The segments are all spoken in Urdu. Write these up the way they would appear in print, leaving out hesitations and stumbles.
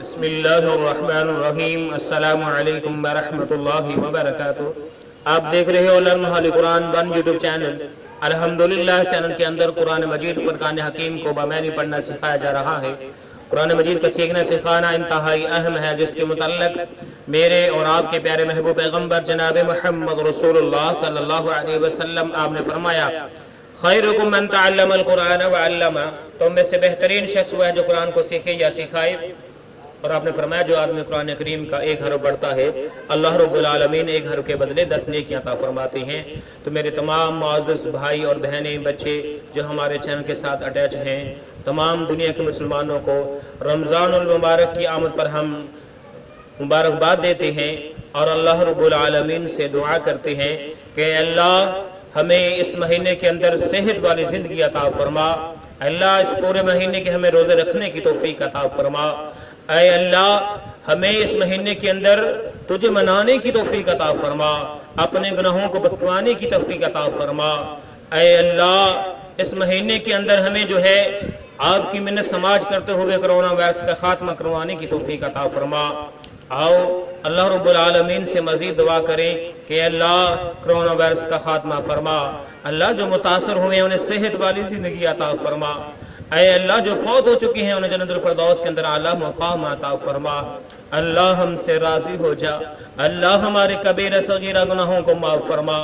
بسم اللہ الرحمن الرحیم۔ السلام علیکم ورحمۃ اللہ وبرکاتہ۔ آپ دیکھ رہے ہو لرن ہالی قرآن 1 یوٹیوب چینل۔ الحمدللہ چینل کے اندر قرآن مجید فرقان حکیم کو بامعنی پڑھنا سکھایا جا رہا ہے۔ قرآن مجید کا سیکھنا سکھانا انتہائی اہم ہے، جس کے متعلق میرے اور آپ کے پیارے محبوب پیغمبر جناب محمد رسول اللہ صلی اللہ علیہ وسلم آپ نے فرمایا، خیرکم من تعلم القرآن وعلمہ، تم میں سے بہترین شخص وہ ہے جو قرآن کو سیکھے یا سکھائے۔ اور آپ نے فرمایا جو آدمی قرآن کریم کا ایک حرف پڑھتا ہے، اللہ رب العالمین ایک حرف کے بدلے 10 نیکیاں عطا فرماتے ہیں۔ تو میرے تمام معزز بھائی اور بہنیں، بچے جو ہمارے چینل کے ساتھ اٹیچ ہیں، تمام دنیا کے مسلمانوں کو رمضان المبارک کی آمد پر ہم مبارکباد دیتے ہیں اور اللہ رب العالمین سے دعا کرتے ہیں کہ اللہ ہمیں اس مہینے کے اندر صحت والی زندگی عطا فرما، اللہ اس پورے مہینے کے ہمیں روزے رکھنے کی توفیق عطا فرما، اے اللہ ہمیں اس مہینے کے اندر تجھے منانے کی توفیق عطا فرما، اپنے گناہوں کو بخشوانے کی توفیق عطا فرما، اے اللہ اس مہینے کے اندر ہمیں جو ہے آپ کی منت سماج کرتے ہوئے کرونا وائرس کا خاتمہ کروانے کی توفیق عطا فرما۔ آؤ اللہ رب العالمین سے مزید دعا کریں کہ اللہ کرونا وائرس کا خاتمہ فرما، اللہ جو متاثر ہوئے انہیں صحت والی زندگی عطا فرما، اے اللہ جو فوت ہو چکی ہیں انہیں جنت الفردوس کے اندر اعلیٰ مقام عطا فرما، اللہ ہم سے راضی ہو جا، اللہ ہمارے کبیرہ صغیرہ گناہوں کو معاف فرما،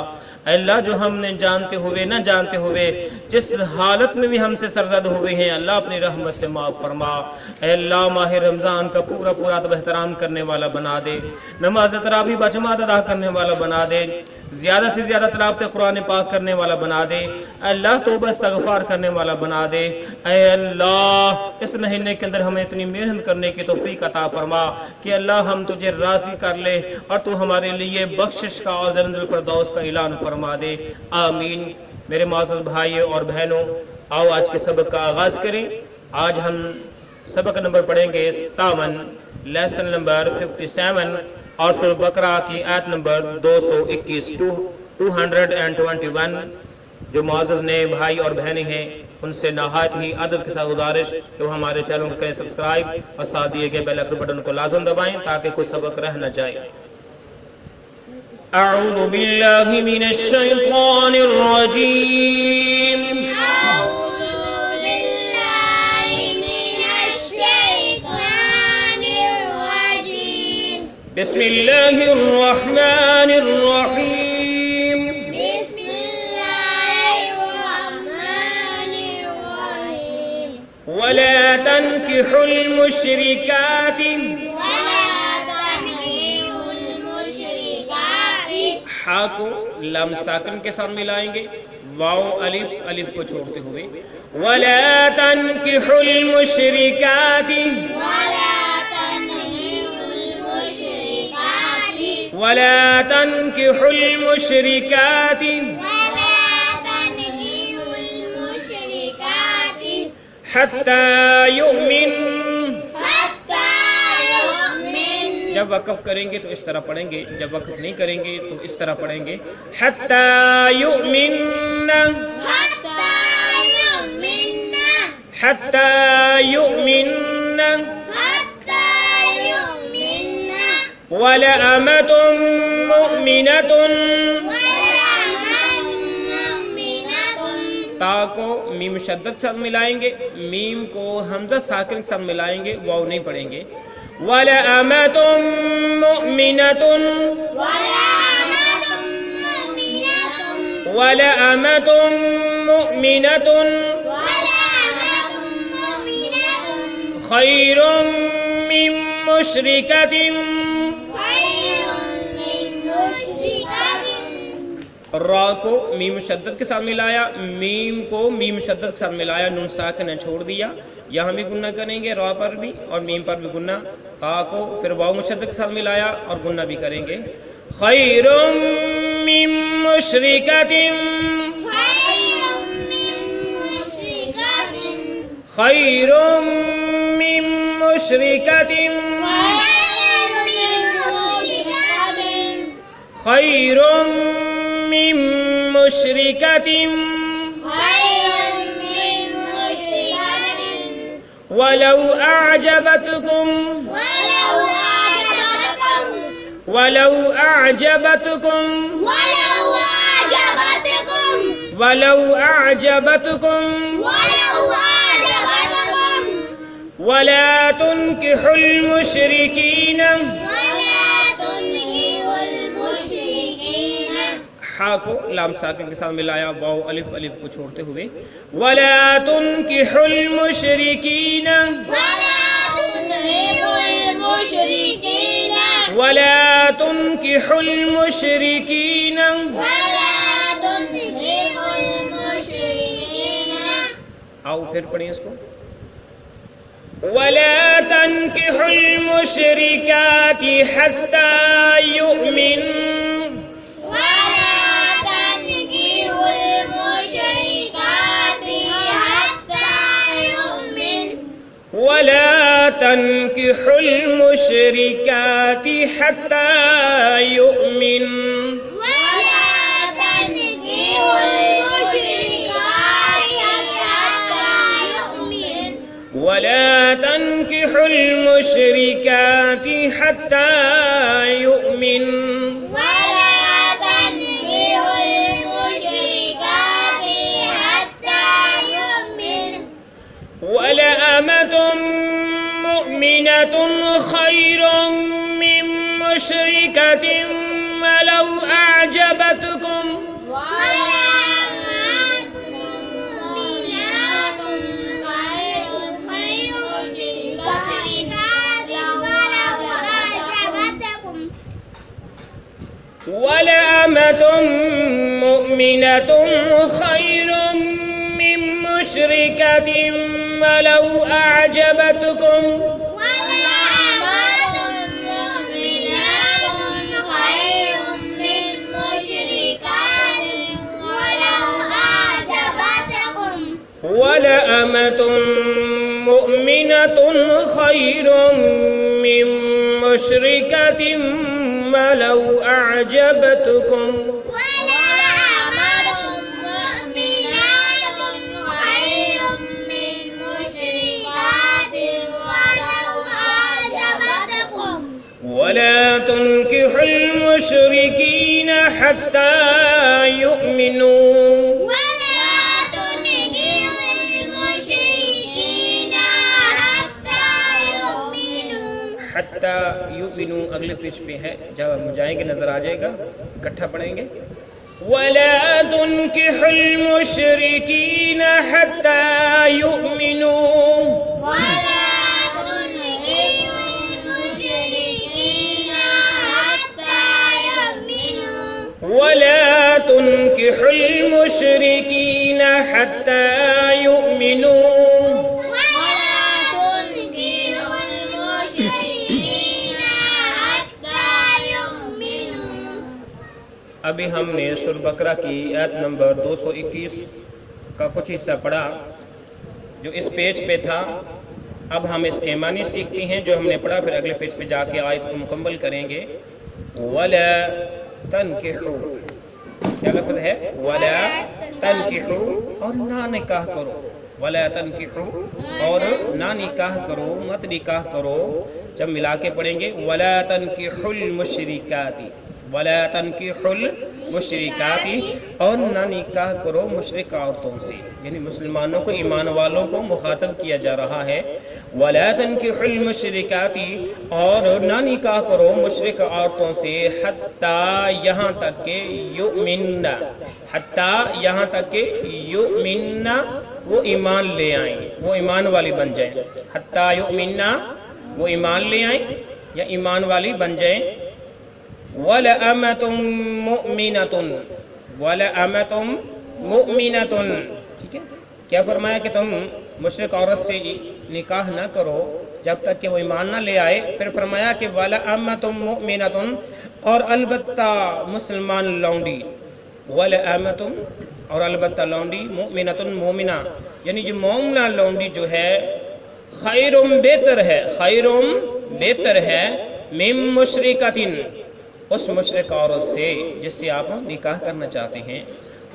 اللہ جو ہم نے جانتے ہوئے نہ جانتے ہوئے جس حالت میں بھی ہم سے سرزد ہوئے ہیں اللہ اپنی رحمت سے معاف فرما، اے اللہ ماہ رمضان کا پورا ادب احترام کرنے والا بنا دے، نماز تراویح بجماعت ادا کرنے والا بنا دے، زیادہ سے زیادہ تلاوت قرآن پاک کرنے والا بنا دے، اللہ توبہ استغفار کرنے والا بنا دے، اے اللہ اس مہینے کے اندر ہمیں اتنی محنت کرنے کی توفیق عطا فرما کہ اللہ ہم تجھے راضی کر لے اور تو ہمارے لیے بخشش کا اور جنت الفردوس کا اعلان فرما دے، آمین۔ میرے معزز بھائیوں اور بہنوں، آؤ آج کے سبق کا آغاز کریں۔ آج ہم سبق نمبر پڑھیں گے 57، لیسن نمبر 57 اور سورہ بقرہ کی آیت نمبر 221 221۔ جو معزز نئے بھائی اور بہنیں ہیں ان سے نہایت ہی ادب کے ساتھ گزارش کہ وہ ہمارے چینل کو کریں سبسکرائب اور ساتھ دیے گئے بیل آئکن بٹن کو لازم دبائیں تاکہ کوئی سبق رہ نہ جائے۔ اعوذ باللہ من الشیطان الرجیم، بسم اللہ الرحمن الرحیم، بسم اللہ الرحمن الرحیم، ولا تنكحوا المشركات، ولا تنكحوا المشركات، ہا کو لام ساکن کے ساتھ ملائیں گے، واو الف کو چھوڑتے ہوئے، ولا تنكحوا المشركات، ولا تنكحوا المشركات، ولا تنكحوا المشركات حتى يؤمن، جب وقف کریں گے تو اس طرح پڑھیں گے، جب وقف نہیں کریں گے تو اس طرح پڑھیں گے، حتى يؤمن، حتى يؤمن، ولأمة مؤمنة، تا کو میم شدت کے ساتھ ملائیں گے، میم کو حمزہ ساکن کے ساتھ ملائیں گے، واو نہیں پڑھیں گے، وَلَأَمَةٌ مُؤْمِنَةٌ، وَلَأَمَةٌ مُؤْمِنَةٌ خَيْرٌ مِّن مُشْرِكَةٍ، را کو میم شدت کے ساتھ ملایا، میم کو میم شدت کے ساتھ ملایا، نون ساکن نے چھوڑ دیا، یہاں بھی گنہ کریں گے را پر بھی اور میم پر بھی گنہ، تا کو پھر واو مشدد کے ساتھ ملایا اور گنہ بھی کریں گے، خیر من مشرکۃ، خیر من مشرکۃ، خیر من مشرکۃ ولو أعجبتكم، ولو أعجبتكم ولا تنكحوا المشركين ہا کو لام ساکن کے ساتھ ملایا، واو الف الف کو چھوڑتے ہوئے، ولا تنكحوا المشركين ولا تنكحوا المشركين آؤ پھر پڑھیں اس کو، ولا تنكحوا المشركات حتى يؤمن ولا تنكحوا المشركات حتى يؤمن ولا تنكحوا المشركات حتى يؤمن ولأمة مؤمنة خير من مشركة ولو أعجبتكم ولأمة مؤمنة خير من مشركة ولو أعجبتكم ولأمة مؤمنة خير من مشركة ولو أعجبتكم ولا تنكحوا المشركين حتى يؤمنوا حتى يؤمنوا اگلے پیج پہ ہے، جب ہم جائیں گے نظر آ جائے گا، اکٹھا پڑھیں گے، ولا تنكحوا المشركين حتى يؤمنوا ولا تنكحوا المشركين حتى يؤمنوا ابھی ہم نے سورہ بقرہ کی آیت نمبر 221 کا کچھ حصہ پڑھا جو اس پیج پہ تھا۔ اب ہم اس کے معنی سیکھتے ہیں جو ہم نے پڑھا، پھر اگلے پیج پہ جا کے آیت کو مکمل کریں گے۔ وَلَا تَنْكِحُوا، کیا لفظ ہے؟ وَلَا تَنْكِحُوا، اور نہ نکاح کرو، وَلَا تَنْكِحُوا، اور نہ نکاح کرو، مت نکاح کرو۔ جب ملا کے پڑھیں گے وَلَا تَنْكِحُوا الْمُشْرِكَاتِ، وَلَا تَنْكِحُوا الْمُشْرِكَاتِ، اور نہ نکاح کرو مشرک عورتوں سے، یعنی مسلمانوں کو، ایمان والوں کو مخاطب کیا جا رہا ہے۔ وَلَا تَنْكِحُوا الْمُشْرِكَاتِ، اور نہ نکاح کرو مشرک عورتوں سے، حتیٰ یہاں تک کہ یؤمنن، حتیٰ یہاں تک کہ یؤمنن، وہ ایمان لے آئیں، وہ ایمان والی بن جائیں، حتیٰ یؤمنن، وہ ایمان لے آئیں یا ایمان والی بن جائیں۔ وَلَأَمَةٌ مُؤْمِنَةٌ، وَلَأَمَةٌ مُؤْمِنَةٌ، ٹھیک ہے، کیا فرمایا کہ تم مشرک عورت سے نکاح نہ کرو جب تک کہ وہ ایمان نہ لے آئے۔ پھر فرمایا کہ وَلَأَمَةٌ مُؤْمِنَةٌ، اور البتہ مسلمان لونڈی، وَلَأَمَةٌ، اور البتہ لونڈی، مُؤْمِنَةٌ، مومنہ، یعنی جو مومنہ لونڈی جو ہے، خیرم بہتر ہے، خیرم بہتر ہے، من مشرکۃ، اس مشرک عورت سے جس سے آپ نکاح کرنا چاہتے ہیں۔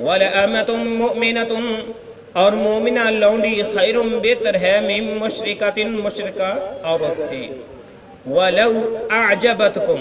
وَلَأَمَةٌ مُؤْمِنَةٌ، اور مومنہ لونڈی خیرم بہتر ہے، من مشرکۃ، مشرکہ عورت سے۔ وَلَوْ أَعْجَبَتْكُمْ،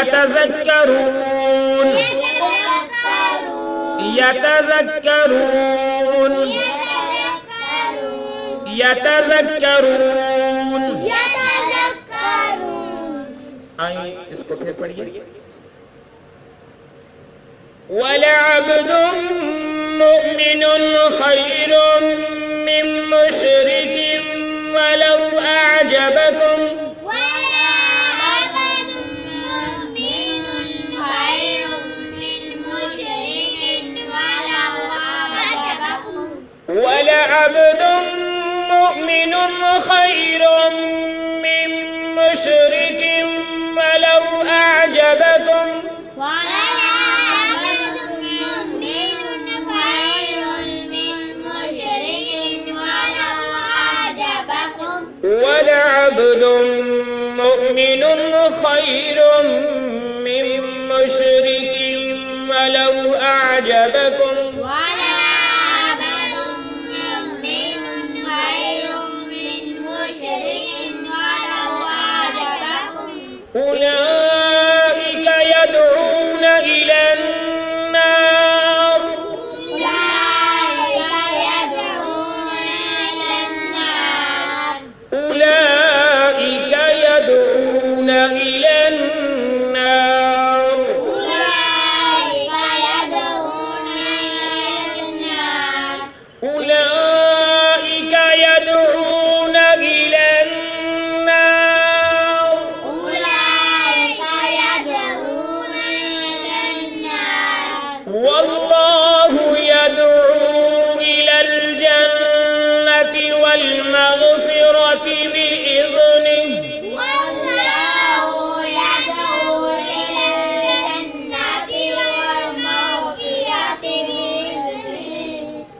يتذكرون يتذكرون يتذكرون آئیں اس کو پھر پڑھیے وَلَعَبْدٌ مُؤْمِنٌ خَيْرٌ مِّن مُشْرِكٍ وَلَوْ أَعْجَبَكُمْ وَلَعَبْدٌ مُؤْمِنٌ خَيْرٌ مِّن مُشْرِكٍ وَلَوْ أَعْجَبَكُمْ وَلَعَبْدٌ مُؤْمِنٌ خَيْرٌ مِّن مُشْرِكٍ وَلَوْ أَعْجَبَكُمْ أولئك يدعون إلى النار أولئك يدعون إلى النار أولئك يدعون إلى النار والله يدعو إلى الجنة والمغفرة بإذنه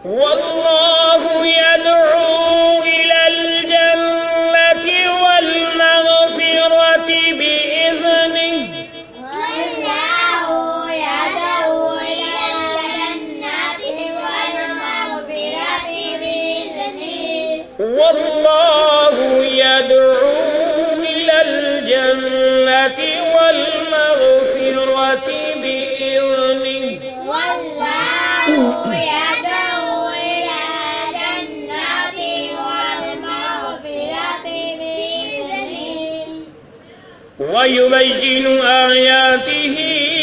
والله يدعو إلى الجنة والمغفرة بإذنه والله يدعو إلى الجنة والمغفرة بإذنه ويبين آياته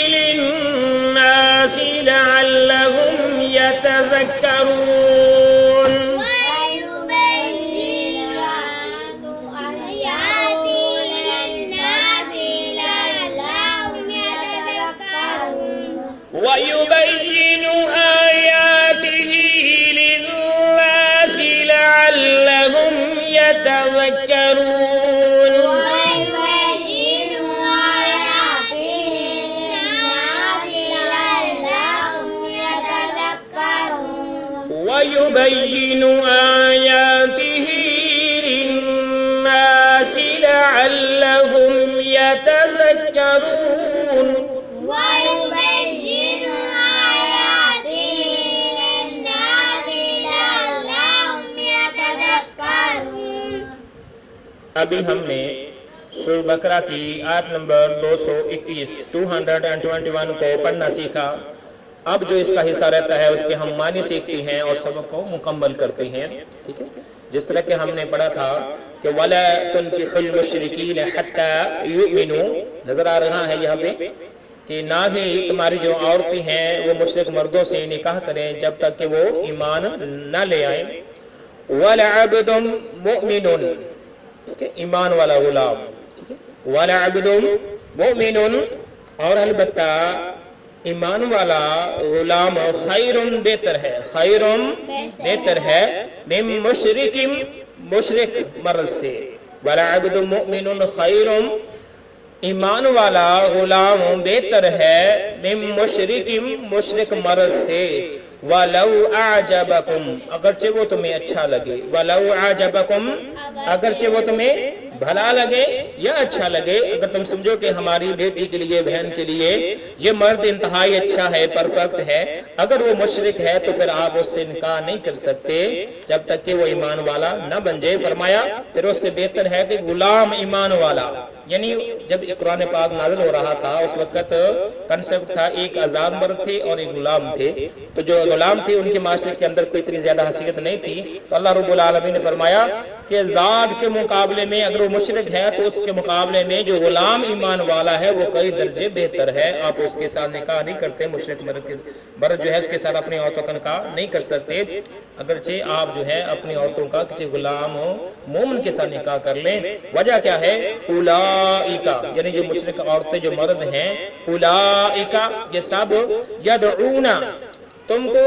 للناس لعلهم يتذكرون ويبين آياته للناس لعلهم يتذكرون ويبين آياته للناس لعلهم يتذكرون ابھی ہم نے سورہ بقرہ کی آیت نمبر 221 221 کو پڑھنا سیکھا. اب جو اس کا حصہ رہتا ہے اس کے ہم معنی سیکھتے ہیں اور سبق کو مکمل کرتے ہیں. ٹھیک ہے, جس طرح کہ ہم نے پڑھا تھا کہ وَلَا تُنْكِحُوا الْمُشْرِكِينَ حَتَّى يُؤْمِنُوا, نظر آ رہا ہے یہاں پہ کہ نہ ہی تمہاری جو عورتیں ہیں وہ مشرک مردوں سے نکاح کریں جب تک کہ وہ ایمان نہ لے آئیں. وَلَعَبْدٌ مُؤْمِنٌ, ایمان والا غلام. وَلَعَبْدٌ مُؤْمِنٌ, اور البتہ ایمان والا غلام خیرٌ بہتر ہے, خیرٌ بہتر ہے من مشرک, مشرک مرد سے. وَلَعَبْدٌ مُؤْمِنٌ خیرٌ, ایمان والا غلام بہتر ہے من مشرک, مشرک مرد سے. وَلَوْ أَعْجَبَكُمْ, اگرچہ وہ تمہیں اچھا لگے. وَلَوْ أَعْجَبَكُمْ, اگرچہ وہ تمہیں بھلا لگے یا اچھا لگے، اگر تم سمجھو کہ ہماری بیٹی کے لیے، بہن کے لیے یہ مرد انتہائی اچھا ہے، پرفیکٹ ہے، اگر وہ مشرک ہے تو پھر آپ اس سے نکاح نہیں کر سکتے جب تک کہ وہ ایمان والا نہ بن جائے۔ فرمایا پھر اس سے بہتر ہے کہ غلام ایمان والا، یعنی جب قرآن پاک نازل ہو رہا تھا اس وقت کنسپٹ تھا ایک آزاد مرد تھے اور ایک غلام تھے، تو جو غلام تھے ان کے معاشرے کے اندر کوئی اتنی زیادہ حیثیت نہیں تھی، تو اللہ رب العالمین نے فرمایا کہ ذات کے مقابلے میں اگر وہ مشرک ہے تو اس کے مقابلے میں جو غلام ایمان والا ہے وہ کئی درجے بہتر ہے، آپ اس کے ساتھ نکاح نہیں کرتے، مشرک مرد جو ہے اس کے ساتھ اپنی عورتوں کا نکاح نہیں کر سکتے، اگرچہ آپ جو ہے اپنی عورتوں کا کسی غلام مومن کے ساتھ نکاح کر لیں۔ وجہ کیا ہے؟ اولئک، یعنی جو مشرک عورتیں جو مرد ہیں، اولئک یہ سب یدعون تم کو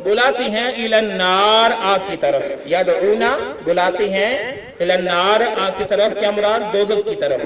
بلاتی ہیں الی النار، آگ کی طرف، یدعون بلاتی ہیں الی النار، آگ کی طرف، کیا مراد؟ دوزخ کی طرف،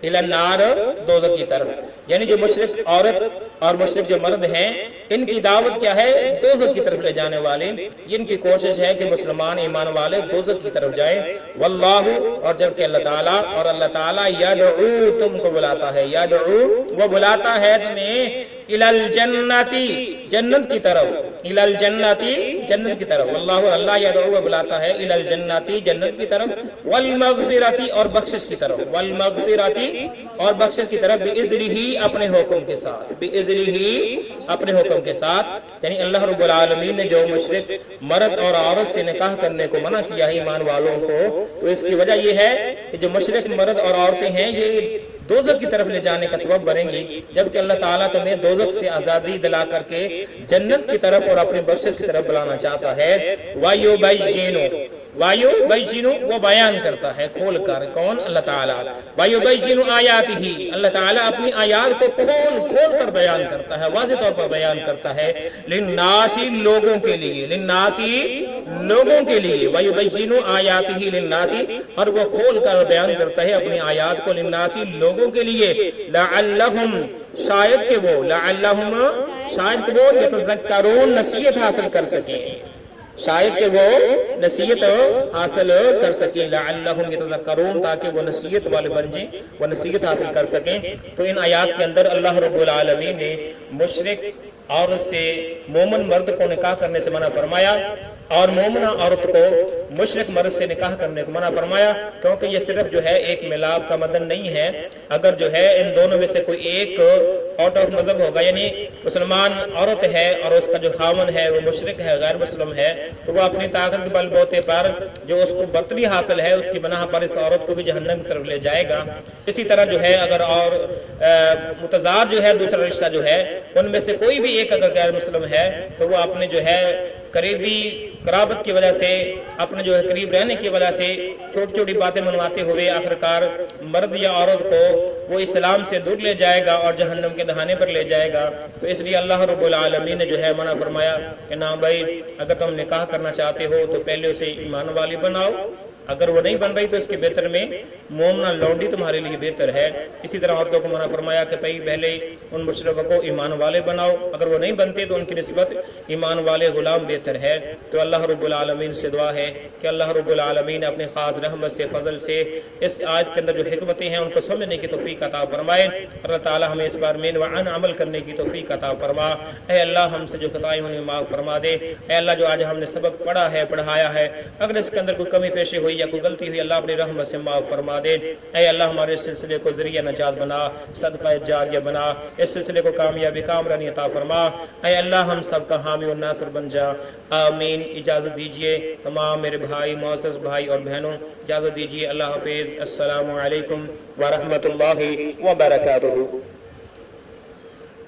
الی النار دوزخ کی طرف، یعنی جو مشرک عورت اور مشرک جو مرد ہیں ان کی دعوت کیا ہے؟ دوزخ کی طرف لے جانے والے، ان کی کوشش ہے کہ مسلمان ایمان والے دوزخ کی طرف جائیں۔ واللہ، اور جبکہ اللہ تعالیٰ، اور اللہ تعالیٰ یدعو تم کو بلاتا ہے، یدعو وہ بلاتا ہے تمہیں الی الجنتی جنت کی طرف، الی الجنتی جنت کی طرف، واللہ اللہ یدعو وہ بلاتا ہے الی الجنتی جنت کی طرف، والمغفرتی اور بخشش کی طرف، والمغفرتی اور بخشش کی طرف، باذنہ اپنے حکم کے ساتھ، باذنہ اپنے حکم کے ساتھ، یعنی اللہ رب العالمین نے جو مشرک مرد اور عورت سے نکاح کرنے کو منع کیا ہے ایمان والوں کو، تو اس کی وجہ یہ ہے کہ جو مشرک مرد اور عورتیں ہیں یہ دوزخ کی طرف لے جانے کا سبب بنیں گی، جبکہ اللہ تعالیٰ تمہیں دوزخ سے آزادی دلا کر کے جنت کی طرف اور اپنے بخشش کی طرف بلانا چاہتا ہے۔ وَيُبَيِّنُ وہ بیان کرتا ہے کھول کر، کون؟ اللہ تعالیٰ، وَيُبَيِّنُ آیَاتِهِ اللہ تعالیٰ اپنی آیات کو کھول کر بیان کرتا ہے، واضح طور پر بیان کرتا ہے، لِلنَّاسِ لوگوں کے لیے، لِلنَّاسِ لوگوں کے لیے، وَيُبَيِّنُ آیَاتِهِ لِلنَّاسِ اور وہ کھول کر بیان کرتا ہے اپنی آیات کو، لِلنَّاسِ لوگوں کے لیے، لَعَلَّهُمْ شاید کہ وہ، لَعَلَّهُمْ شاید کہ وہ يَتَذَكَّرُونَ نصیحت حاصل کر سکیں، شاید کہ وہ نصیحت حاصل کر سکیں، لعلہم یتذکرون تاکہ وہ نصیحت والے بن جائیں، وہ نصیحت حاصل کر سکیں۔ تو ان آیات کے اندر اللہ رب العالمین نے مشرک عورت سے مومن مرد کو نکاح کرنے سے منع فرمایا اور مومنہ عورت کو مشرک مرد سے نکاح کرنے کو منع فرمایا، کیونکہ یہ صرف جو ہے ایک ملاب کا مدن نہیں ہے، اگر جو ہے ان دونوں میں سے کوئی ایک آؤٹ آف مذہب ہوگا، یعنی مسلمان عورت ہے اور اس کا جو خاون ہے وہ مشرک ہے، غیر مسلم ہے، تو وہ اپنی طاقت بل بوتے پر جو اس کو برتری حاصل ہے اس کی بنا پر اس عورت کو بھی جہنم کی طرف لے جائے گا۔ اسی طرح جو ہے اگر اور متضاد جو ہے دوسرا رشتہ جو ہے ان میں سے کوئی بھی ایک اگر غیر مسلم ہے تو وہ اپنے جو ہے قریبی قرابت کی وجہ سے، اپنے جو ہے قریب رہنے کی وجہ سے چھوٹی چھوٹی باتیں منواتے ہوئے آخرکار مرد یا عورت کو وہ اسلام سے دور لے جائے گا اور جہنم کے دہانے پر لے جائے گا۔ تو اس لیے اللہ رب العالمین نے جو ہے منع فرمایا کہ نہ بھائی اگر تم نکاح کرنا چاہتے ہو تو پہلے اسے ایمان والی بناؤ، اگر وہ نہیں بن رہی تو اس کے بہتر میں مومنہ لونڈی تمہارے لیے بہتر ہے۔ اسی طرح عورتوں کو منع فرمایا کہ پہلے ان مشرکوں کو ایمان والے بناؤ، اگر وہ نہیں بنتے تو ان کی نسبت ایمان والے غلام بہتر ہے۔ تو اللہ رب العالمین سے دعا ہے کہ اللہ رب العالمین اپنے خاص رحمت سے، فضل سے اس آیت کے اندر جو حکمتیں ہیں ان کو سمجھنے کی توفیق عطا فرمائے۔ اللہ تعالی ہمیں اس بار مین وعن عمل کرنے کی توفیق عطا فرما۔ اے اللہ ہم سے جو خطائیں انہیں معاف فرما دے۔ اے اللہ جو آج ہم نے سبق پڑھا ہے، پڑھایا ہے، اگر اس کے اندر کوئی کمی پیشی ہوئی یا کوئی غلطی ہوئی، اللہ اپنی رحمت سے معاف فرما دے۔ اے اللہ ہمارے سلسلے کو ذریعہ نجات بنا، صدقہ جاریہ بنا، اس سلسلے کو کامیابی کامرانی عطا فرما۔ اے اللہ ہم سب کا حامی اور ناصر بن جا، آمین۔ اجازت دیجئے تمام میرے بھائی، معزز بھائی اور بہنوں، اجازت دیجئے، اللہ حافظ، السلام علیکم ورحمۃ اللہ وبرکاتہ۔